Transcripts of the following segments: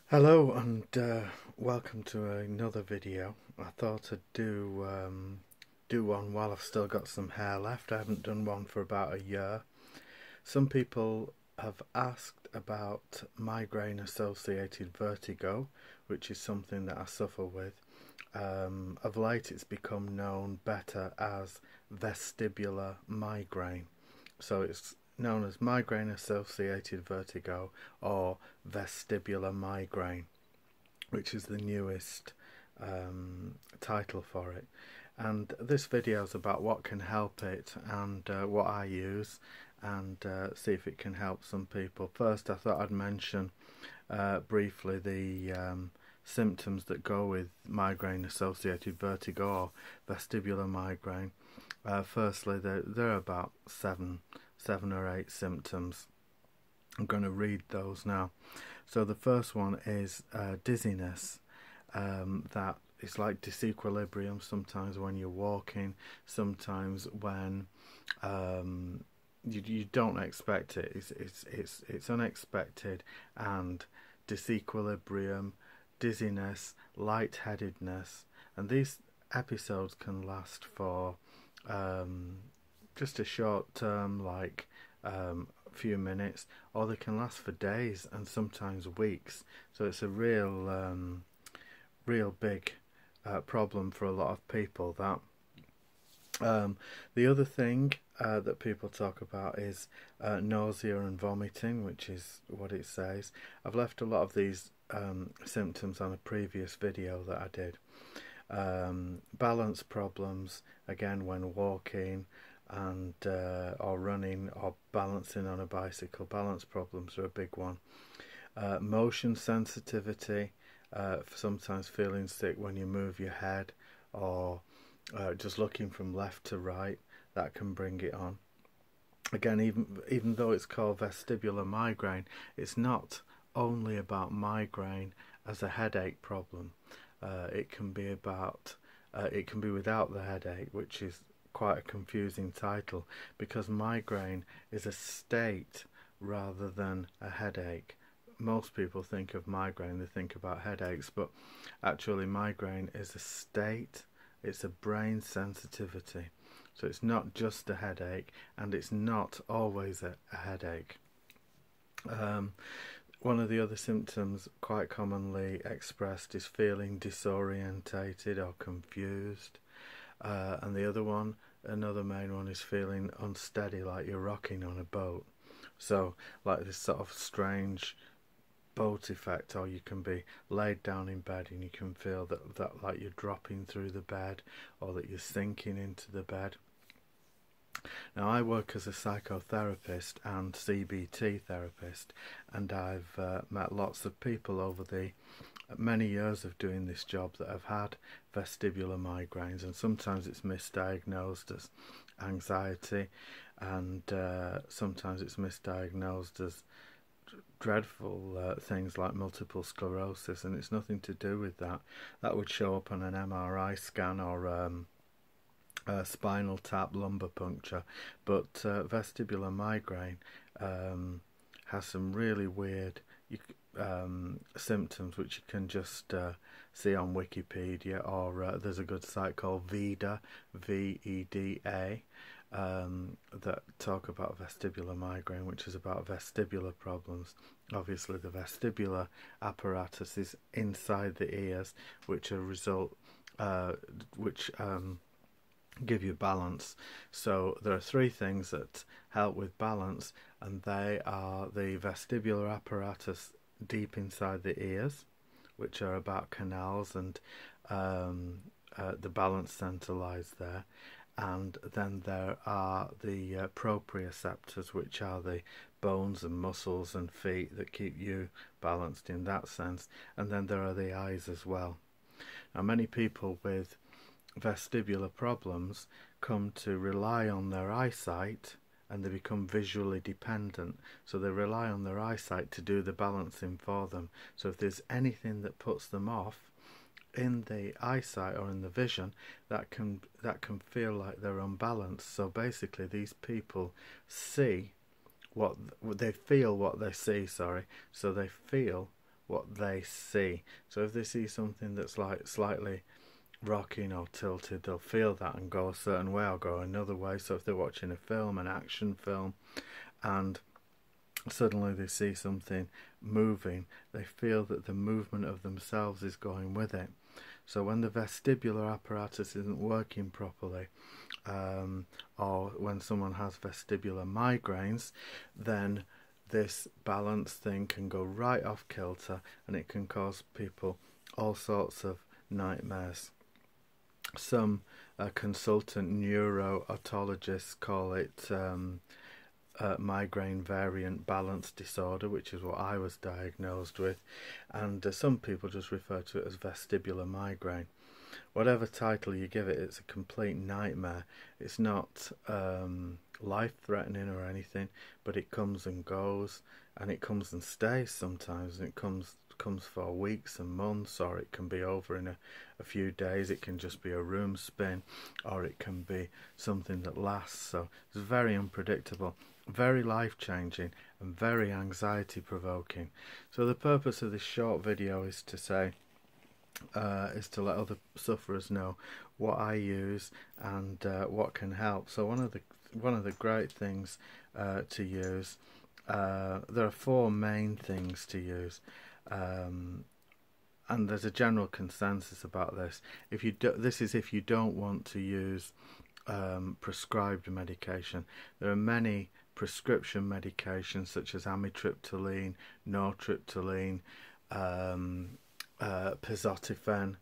Hello and welcome to another video. I thought I'd do one while I've still got some hair left. I haven't done one for about a year. Some people have asked about migraine associated vertigo, which is something that I suffer with. Of late it's become known better as vestibular migraine. So it's known as migraine associated vertigo or vestibular migraine, which is the newest title for it. And this video is about what can help it and what I use, and see if it can help some people. First, I thought I'd mention briefly the symptoms that go with migraine associated vertigo or vestibular migraine. Firstly, there are about seven or eight symptoms. I'm going to read those now. So the first one is dizziness. That is like disequilibrium sometimes when you're walking, sometimes when you don't expect it. It's unexpected, and disequilibrium, dizziness, lightheadedness, and these episodes can last for just a short term, like a few minutes, or they can last for days and sometimes weeks. So it's a real big problem for a lot of people. That the other thing that people talk about is nausea and vomiting, which is what it says. I've left a lot of these symptoms on a previous video that I did. Balance problems, again when walking and or running or balancing on a bicycle. Balance problems are a big one. Motion sensitivity, sometimes feeling sick when you move your head, or just looking from left to right, that can bring it on. Again, even though it's called vestibular migraine, it's not only about migraine as a headache problem. It can be about it can be without the headache, which is quite a confusing title, because migraine is a state rather than a headache. Most people think of migraine, they think about headaches, but actually migraine is a state. It's a brain sensitivity. So it's not just a headache, and it's not always a headache. One of the other symptoms quite commonly expressed is feeling disorientated or confused. And the other one, another main one, is feeling unsteady, like you're rocking on a boat. So like this sort of strange boat effect, or you can be laid down in bed and you can feel that like you're dropping through the bed, or that you're sinking into the bed. Now, I work as a psychotherapist and CBT therapist, and I've met lots of people over the many years of doing this job that have had vestibular migraines, and sometimes it's misdiagnosed as anxiety, and sometimes it's misdiagnosed as dreadful things like multiple sclerosis, and it's nothing to do with that. That would show up on an MRI scan or spinal tap, lumbar puncture, but vestibular migraine has some really weird symptoms which you can just see on Wikipedia, or there's a good site called VEDA, VEDA, that talk about vestibular migraine, which is about vestibular problems. Obviously the vestibular apparatus is inside the ears, which give you balance. So there are three things that help with balance, and they are the vestibular apparatus deep inside the ears, which are about canals, and the balance center lies there. And then there are the proprioceptors, which are the bones and muscles and feet that keep you balanced in that sense. And then there are the eyes as well. Now, many people with vestibular problems come to rely on their eyesight, and they become visually dependent, so they rely on their eyesight to do the balancing for them. So if there's anything that puts them off in the eyesight or in the vision, that can feel like they're unbalanced. So basically these people see what they feel, what they see, sorry, so they feel what they see. So if they see something that's like slightly rocking or tilted, they'll feel that and go a certain way or go another way. So if they're watching a film, an action film, and suddenly they see something moving, they feel that the movement of themselves is going with it. So when the vestibular apparatus isn't working properly, or when someone has vestibular migraines, then this balance thing can go right off kilter, and it can cause people all sorts of nightmares. Some consultant neuro-otologists call it migraine variant balance disorder, which is what I was diagnosed with, and some people just refer to it as vestibular migraine. Whatever title you give it, it's a complete nightmare. It's not life-threatening or anything, but it comes and goes, and it comes and stays sometimes, and it comes for weeks and months, or it can be over in a few days. It can just be a room spin, or it can be something that lasts. So it's very unpredictable, very life-changing, and very anxiety-provoking. So the purpose of this short video is to say, is to let other sufferers know what I use and what can help. So one of the great things to use, there are four main things to use, and there's a general consensus about this. If you don't want to use prescribed medication. There are many prescription medications such as amitriptyline, nortriptyline, pizotifen,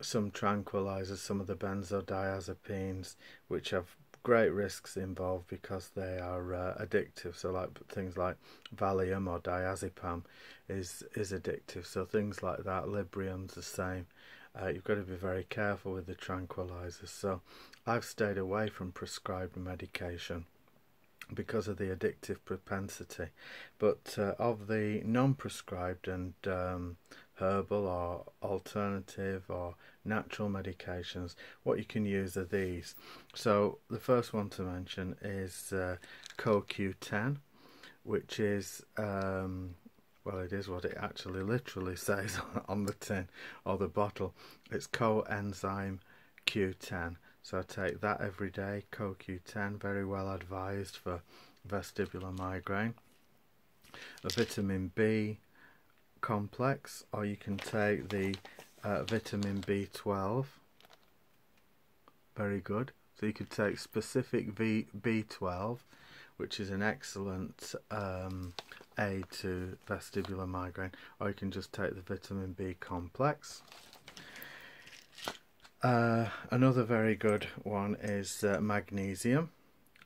some tranquilizers, some of the benzodiazepines, which have great risks involved because they are addictive. So like things like Valium or diazepam is addictive. So things like that, Librium's the same. You've got to be very careful with the tranquilizers. So I've stayed away from prescribed medication because of the addictive propensity. But of the non-prescribed and herbal or alternative or natural medications, what you can use are these. So the first one to mention is CoQ10, which is well, it is what it actually literally says on the tin or the bottle. It's coenzyme Q10. So I take that every day, CoQ10, very well advised for vestibular migraine. A vitamin B complex, or you can take the vitamin B12, very good. So you could take specific B12, which is an excellent aid to vestibular migraine, or you can just take the vitamin B complex. Another very good one is magnesium.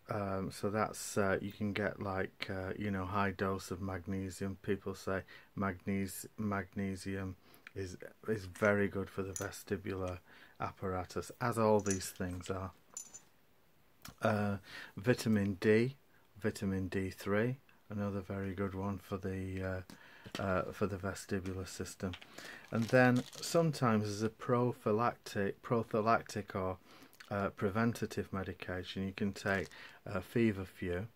So that's you can get like high dose of magnesium. People say magnesium is very good for the vestibular apparatus, as all these things are. Vitamin D, vitamin D3, another very good one for the vestibular system. And then sometimes as a prophylactic or preventative medication, you can take feverfew.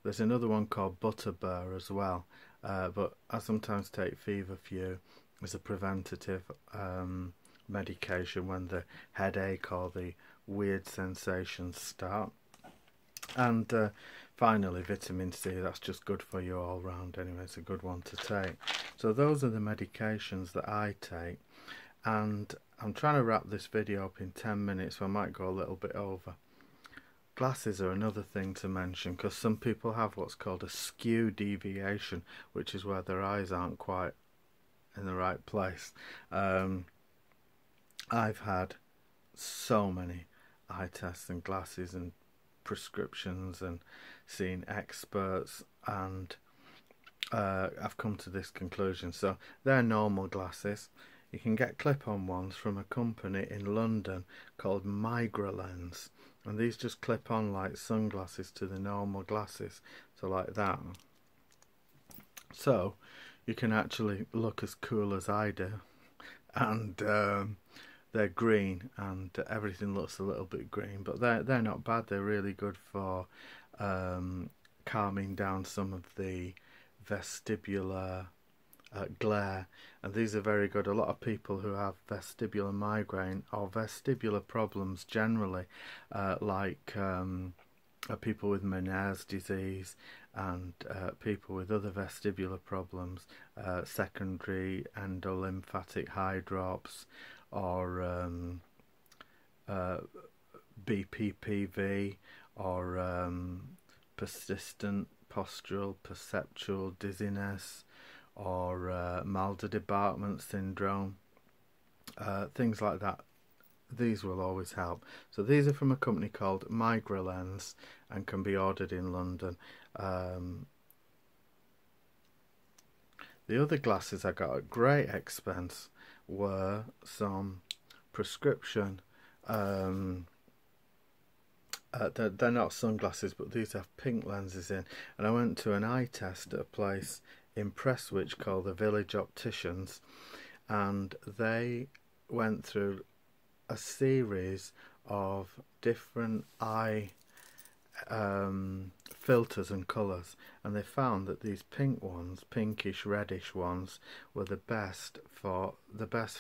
There's another one called butterbur as well, but I sometimes take feverfew as a preventative medication when the headache or the weird sensations start. And finally, vitamin C, that's just good for you all round anyway. It's a good one to take. So those are the medications that I take, and I'm trying to wrap this video up in 10 minutes, so I might go a little bit over. Glasses are another thing to mention, because some people have what's called a skew deviation, which is where their eyes aren't quite in the right place. I've had so many eye tests and glasses and prescriptions and seen experts, and I've come to this conclusion. So they're normal glasses. You can get clip-on ones from a company in London called Migraine, and these just clip on like sunglasses to the normal glasses, so like that. So you can actually look as cool as I do, and they're green, and everything looks a little bit green, but they're not bad. They're really good for calming down some of the vestibular glare, and these are very good. A lot of people who have vestibular migraine or vestibular problems generally, like people with Meniere's disease and people with other vestibular problems, secondary endolymphatic hydrops, or BPPV, or persistent postural perceptual dizziness, or Malda-Debartment syndrome, things like that. These will always help. So these are from a company called Migraine and can be ordered in London. The other glasses I got at great expense were some prescription, they're not sunglasses, but these have pink lenses in, and I went to an eye test at a place in Prestwich called the Village Opticians, and they went through a series of different eye filters and colours, and they found that these pink ones, pinkish reddish ones, were the best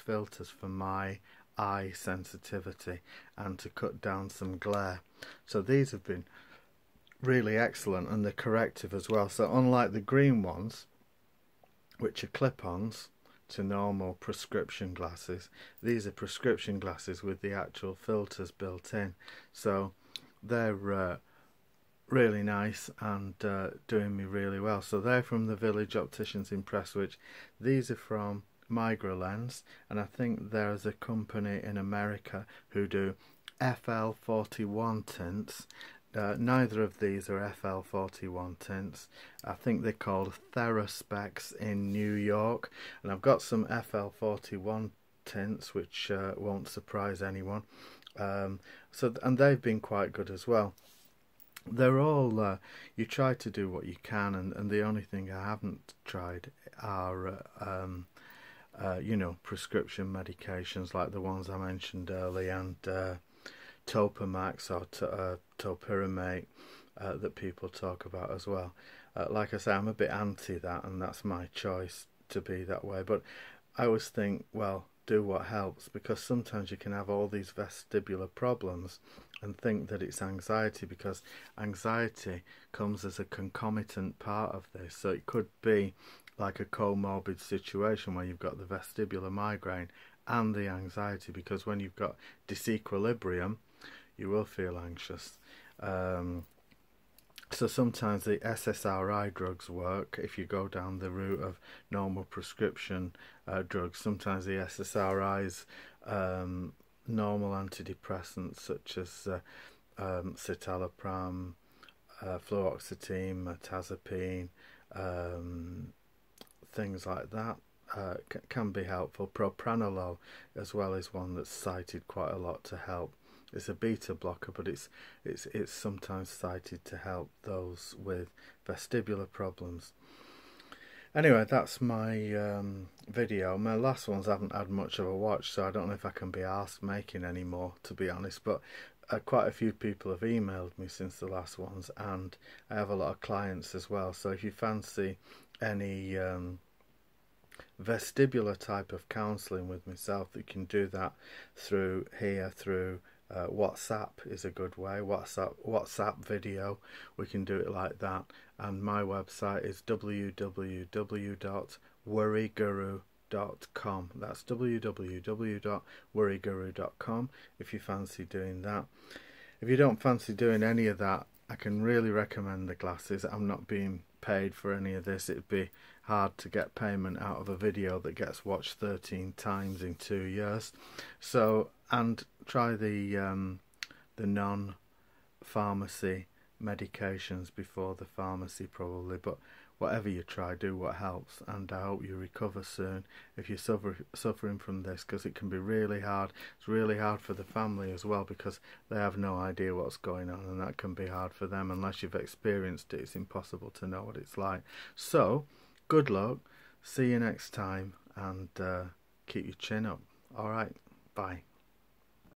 filters for my eye sensitivity and to cut down some glare. So these have been really excellent, and they're corrective as well. So unlike the green ones, which are clip-ons to normal prescription glasses, these are prescription glasses with the actual filters built in. So they're really nice and doing me really well. So they're from the Village Opticians in Prestwich. These are from Migraine, and I think there's a company in America who do FL41 tints. Neither of these are FL41 tints. I think they're called Theraspecs in New York, and I've got some FL41 tints which won't surprise anyone. And they've been quite good as well. They're all you try to do what you can, and the only thing I haven't tried are you know, prescription medications like the ones I mentioned earlier, and Topamax or topiramate that people talk about as well. Like I say, I'm a bit anti that, and that's my choice to be that way. But I always think, well, do what helps, because sometimes you can have all these vestibular problems and think that it's anxiety, because anxiety comes as a concomitant part of this. So it could be like a comorbid situation where you've got the vestibular migraine and the anxiety, because when you've got disequilibrium, you will feel anxious. So sometimes the SSRI drugs work if you go down the route of normal prescription drugs. Sometimes the SSRIs, normal antidepressants such as citalopram, fluoxetine, mirtazapine, things like that can be helpful. Propranolol as well is one that's cited quite a lot to help. It's a beta blocker, but it's sometimes cited to help those with vestibular problems. Anyway, that's my video. My last ones haven't had much of a watch, so I don't know if I can be asked making any more, to be honest. But quite a few people have emailed me since the last ones, and I have a lot of clients as well. So if you fancy any vestibular type of counselling with myself, you can do that through here, through WhatsApp is a good way. WhatsApp video, we can do it like that. And my website is www.worryguru.com. That's www.worryguru.com if you fancy doing that. If you don't fancy doing any of that, I can really recommend the glasses. I'm not being paid for any of this. It'd be hard to get payment out of a video that gets watched 13 times in 2 years. So, and try the non-pharmacy medications before the pharmacy probably, but whatever you try, do what helps, and I hope you recover soon if you're suffering from this, because it can be really hard. It's really hard for the family as well, because they have no idea what's going on, and that can be hard for them. Unless you've experienced it, it's impossible to know what it's like. So good luck, see you next time, and keep your chin up. Alright, bye.